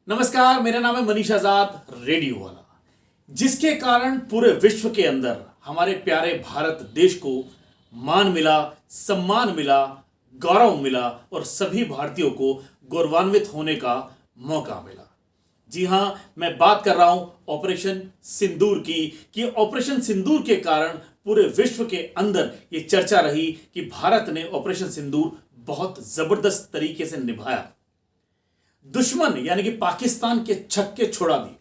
नमस्कार, मेरा नाम है मनीष आजाद, रेडियो वाला, जिसके कारण पूरे विश्व के अंदर हमारे प्यारे भारत देश को मान मिला, सम्मान मिला, गौरव मिला और सभी भारतीयों को गौरवान्वित होने का मौका मिला। जी हां, मैं बात कर रहा हूं ऑपरेशन सिंदूर की कि ऑपरेशन सिंदूर के कारण पूरे विश्व के अंदर यह चर्चा रही कि भारत ने ऑपरेशन सिंदूर बहुत जबरदस्त तरीके से निभाया। दुश्मन यानी कि पाकिस्तान के छक्के छुड़ा दिए।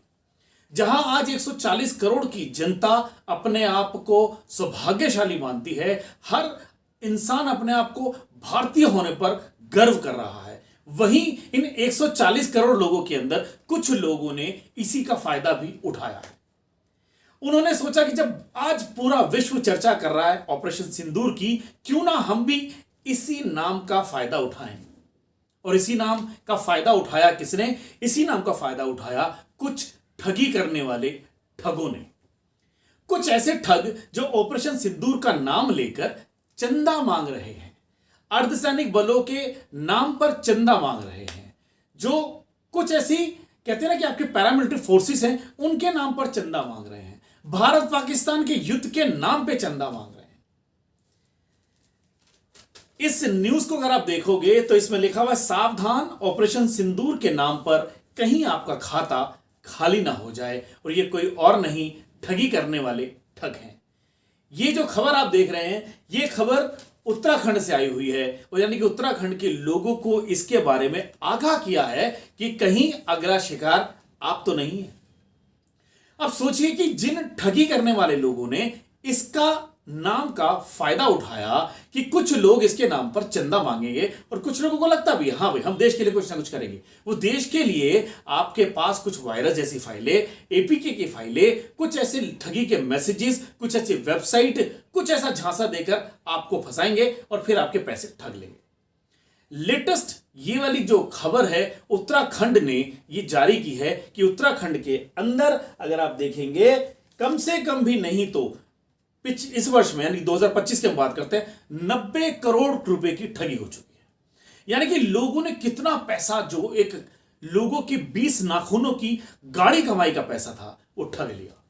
जहां आज 140 करोड़ की जनता अपने आप को सौभाग्यशाली मानती है, हर इंसान अपने आप को भारतीय होने पर गर्व कर रहा है, वहीं इन 140 करोड़ लोगों के अंदर कुछ लोगों ने इसी का फायदा भी उठाया है। उन्होंने सोचा कि जब आज पूरा विश्व चर्चा कर रहा है ऑपरेशन सिंदूर की, क्यों ना हम भी इसी नाम का फायदा उठाएं। और इसी नाम का फायदा उठाया किसने? इसी नाम का फायदा उठाया कुछ ठगी करने वाले ठगों ने। कुछ ऐसे ठग जो ऑपरेशन सिंदूर का नाम लेकर चंदा मांग रहे हैं, अर्धसैनिक बलों के नाम पर चंदा मांग रहे हैं, जो कुछ ऐसी कहते हैं ना कि आपके पैरामिलिट्री फोर्सेस हैं, उनके नाम पर चंदा मांग रहे हैं, भारत पाकिस्तान के युद्ध के नाम पे चंदा मांग रहे हैं। इस न्यूज को अगर आप देखोगे तो इसमें लिखा हुआ है, सावधान, ऑपरेशन सिंदूर के नाम पर कहीं आपका खाता खाली ना हो जाए। और ये कोई और नहीं, ठगी करने वाले ठग हैं। ये जो खबर आप देख रहे हैं, ये खबर उत्तराखंड से आई हुई है, और यानी कि उत्तराखंड के लोगों को इसके बारे में आगाह किया है कि कहीं अगला शिकार आप तो नहीं है। अब सोचिए कि जिन ठगी करने वाले लोगों ने इसका नाम का फायदा उठाया कि कुछ लोग इसके नाम पर चंदा मांगेंगे, और कुछ लोगों को लगता भी हां भाई हम देश के लिए कुछ ना कुछ करेंगे। वो देश के लिए आपके पास कुछ वायरस जैसी फाइलें, एपीके की फाइलें, कुछ ऐसे ठगी के मैसेजेस, कुछ ऐसी वेबसाइट, कुछ ऐसा झांसा देकर आपको फंसाएंगे और फिर आपके पैसे ठग लेंगे। लेटेस्ट ये वाली जो खबर है उत्तराखंड ने ये जारी की है कि उत्तराखंड के अंदर अगर आप देखेंगे, कम से कम भी नहीं तो इस वर्ष में यानी 2025 की हम बात करते हैं, 90 करोड़ रुपए की ठगी हो चुकी है। यानी कि लोगों ने कितना पैसा, जो एक लोगों की 20 नाखूनों की गाड़ी कमाई का पैसा था, वो ठग लिया।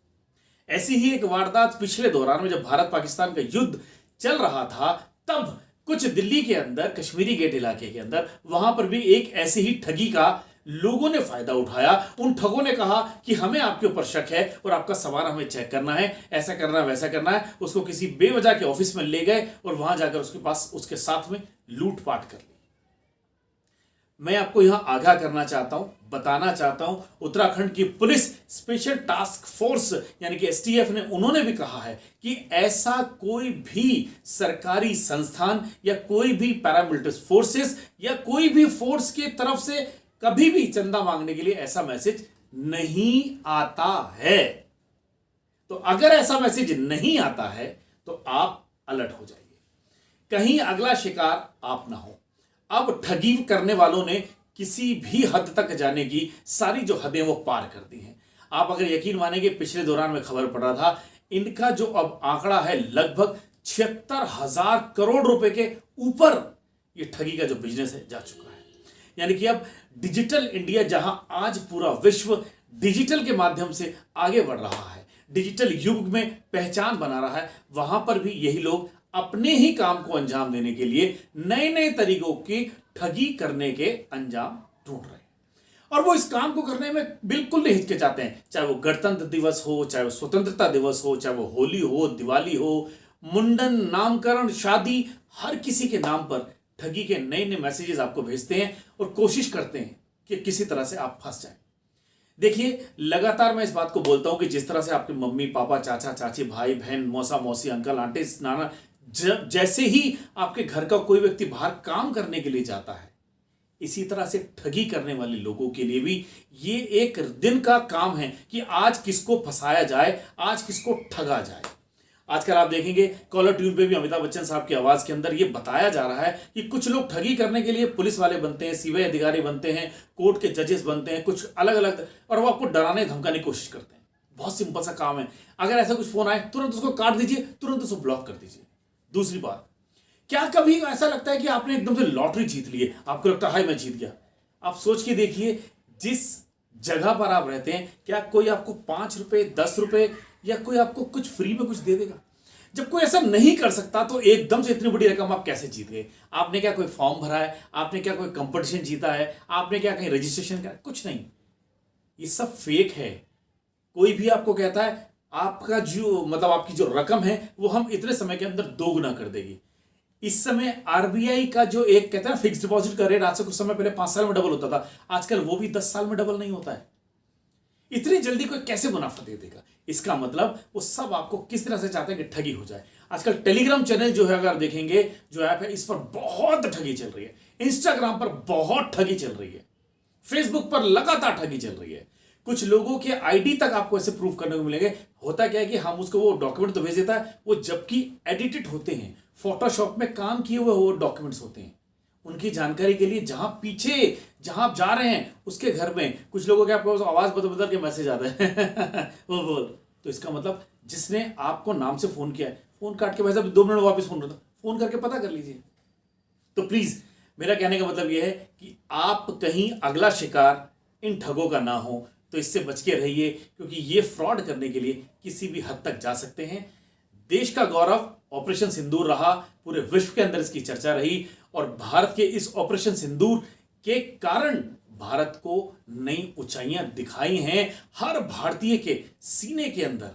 ऐसी ही एक वारदात पिछले दौरान में जब भारत पाकिस्तान का युद्ध चल रहा था, तब कुछ दिल्ली के अंदर, कश्मीरी गेट इलाके के अंदर, वहां पर भी एक ऐसी ही ठगी का लोगों ने फायदा उठाया। उन ठगों ने कहा कि हमें आपके ऊपर शक है और आपका सामान हमें चेक करना है, ऐसा करना है, वैसा करना है। उसको किसी बेवजह के ऑफिस में ले गए और वहां जाकर उसके पास, उसके साथ में लूटपाट कर ली। मैं आपको यहां आगाह करना चाहता हूं, बताना चाहता हूं, उत्तराखंड की पुलिस स्पेशल टास्क फोर्स यानी कि एसटीएफ ने, उन्होंने भी कहा है कि ऐसा कोई भी सरकारी संस्थान या कोई भी पैरामिलिट्री फोर्सेस या कोई भी फोर्स की तरफ से कभी भी चंदा मांगने के लिए ऐसा मैसेज नहीं आता है। तो अगर ऐसा मैसेज नहीं आता है तो आप अलर्ट हो जाइए, कहीं अगला शिकार आप ना हो। अब ठगी करने वालों ने किसी भी हद तक जाने की सारी जो हदें वो पार कर दी हैं। आप अगर यकीन मानेंगे, पिछले दौरान में खबर पड़ रहा था, इनका जो अब आंकड़ा है लगभग 76,000 करोड़ रुपए के ऊपर ये ठगी का जो बिजनेस है जा चुका है। यानी कि अब डिजिटल इंडिया, जहां आज पूरा विश्व डिजिटल के माध्यम से आगे बढ़ रहा है, डिजिटल युग में पहचान बना रहा है, वहां पर भी यही लोग अपने ही काम को अंजाम देने के लिए नए नए तरीकों की ठगी करने के अंजाम ढूंढ रहे हैं। और वो इस काम को करने में बिल्कुल नहीं हिचकिचाते हैं, चाहे वो गणतंत्र दिवस हो, चाहे वो स्वतंत्रता दिवस हो, चाहे वो होली हो, दिवाली हो, मुंडन, नामकरण, शादी, हर किसी के नाम पर ठगी के नए नए मैसेजेस आपको भेजते हैं और कोशिश करते हैं कि किसी तरह से आप फंस जाएं। देखिए, लगातार मैं इस बात को बोलता हूं कि जिस तरह से आपके मम्मी पापा, चाचा चाची, भाई बहन, मौसा मौसी, अंकल आंटी, नाना, जैसे ही आपके घर का कोई व्यक्ति बाहर काम करने के लिए जाता है, इसी तरह से ठगी करने वाले लोगों के लिए भी ये एक दिन का काम है कि आज किसको फंसाया जाए, आज किसको ठगा जाए। आजकल आप देखेंगे कॉलर ट्यून पे भी अमिताभ बच्चन साहब की आवाज के अंदर ये बताया जा रहा है कि कुछ लोग ठगी करने के लिए पुलिस वाले बनते हैं, सीबीआई अधिकारी बनते हैं, कोर्ट के जजेस बनते हैं, कुछ अलग अलग, और वो आपको डराने धमकाने की कोशिश करते हैं। बहुत सिंपल सा काम है, अगर ऐसा कुछ फोन आए तुरंत उसको काट दीजिए, तुरंत उसको ब्लॉक कर दीजिए। दूसरी बात, क्या कभी ऐसा लगता है कि आपने एकदम से लॉटरी जीत ली है, आपको लगता है हाय मैं जीत गया? आप सोच के देखिए, जिस जगह पर आप रहते हैं, क्या कोई आपको 5 रुपए, 10 रुपए या कोई आपको कुछ फ्री में कुछ दे देगा? जब कोई ऐसा नहीं कर सकता तो एकदम से इतनी बड़ी रकम आप कैसे जीत गए? आपने क्या कोई फॉर्म भरा है? आपने क्या कोई कंपटीशन जीता है? आपने क्या कहीं रजिस्ट्रेशन करा? कुछ नहीं, ये सब फेक है। कोई भी आपको कहता है आपका जो मतलब आपकी जो रकम है वो हम इतने समय के अंदर दोगुना कर देगी। इस समय आरबीआई का जो एक कहते हैं ना फिक्स डिपॉजिट का रेट, आज से कुछ समय पहले 5 साल में डबल होता था, आजकल वो भी 10 साल में डबल नहीं होता है। इतनी जल्दी कोई कैसे मुनाफा दे देगा? इसका मतलब वो सब आपको किस तरह से चाहते हैं कि ठगी हो जाए। आजकल टेलीग्राम चैनल जो है, अगर देखेंगे जो ऐप है, इस पर बहुत ठगी चल रही है। इंस्टाग्राम पर बहुत ठगी चल रही है। फेसबुक पर लगातार ठगी चल रही है। कुछ लोगों के आईडी तक आपको ऐसे प्रूफ करने को मिलेंगे। होता क्या है कि हम उसको वो डॉक्यूमेंट तो भेज देता है, वो जबकि एडिटेड होते हैं, फोटोशॉप में काम किए हुए वो डॉक्यूमेंट्स होते हैं। उनकी जानकारी के लिए जहां पीछे जहां आप जा रहे हैं उसके घर में कुछ लोगों के आपको आवाज बदल बदल के मैसेज आता है वो बोल, तो इसका मतलब जिसने आपको नाम से फोन किया है, फोन काट के भाई साहब 2 मिनट वापस फोन करता, फोन करके पता कर लीजिए। तो प्लीज मेरा कहने का मतलब यह है कि आप कहीं अगला शिकार इन ठगों का ना हो, तो इससे बच के रहिए, क्योंकि ये फ्रॉड करने के लिए किसी भी हद तक जा सकते हैं। देश का गौरव ऑपरेशन सिंदूर रहा, पूरे विश्व के अंदर इसकी चर्चा रही, और भारत के इस ऑपरेशन सिंदूर के कारण भारत को नई ऊंचाइयां दिखाई हैं। हर भारतीय के सीने के अंदर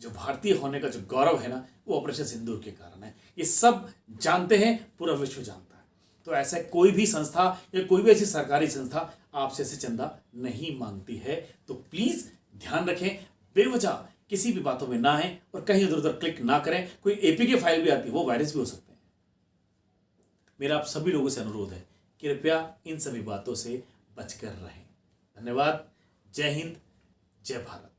जो भारतीय होने का जो गौरव है ना, वो ऑपरेशन सिंदूर के कारण है। ये सब जानते हैं, पूरा विश्व जानता है। तो ऐसा कोई भी संस्था या कोई भी ऐसी सरकारी संस्था आपसे ऐसे चंदा नहीं मांगती है। तो प्लीज ध्यान रखें, बेवजह किसी भी बातों में ना आए और कहीं इधर उधर क्लिक ना करें। कोई एपीके फाइल भी आती है, वो वायरस भी हो सकते हैं। मेरा आप सभी लोगों से अनुरोध है, कृपया इन सभी बातों से बचकर रहें। धन्यवाद। जय हिंद, जय भारत।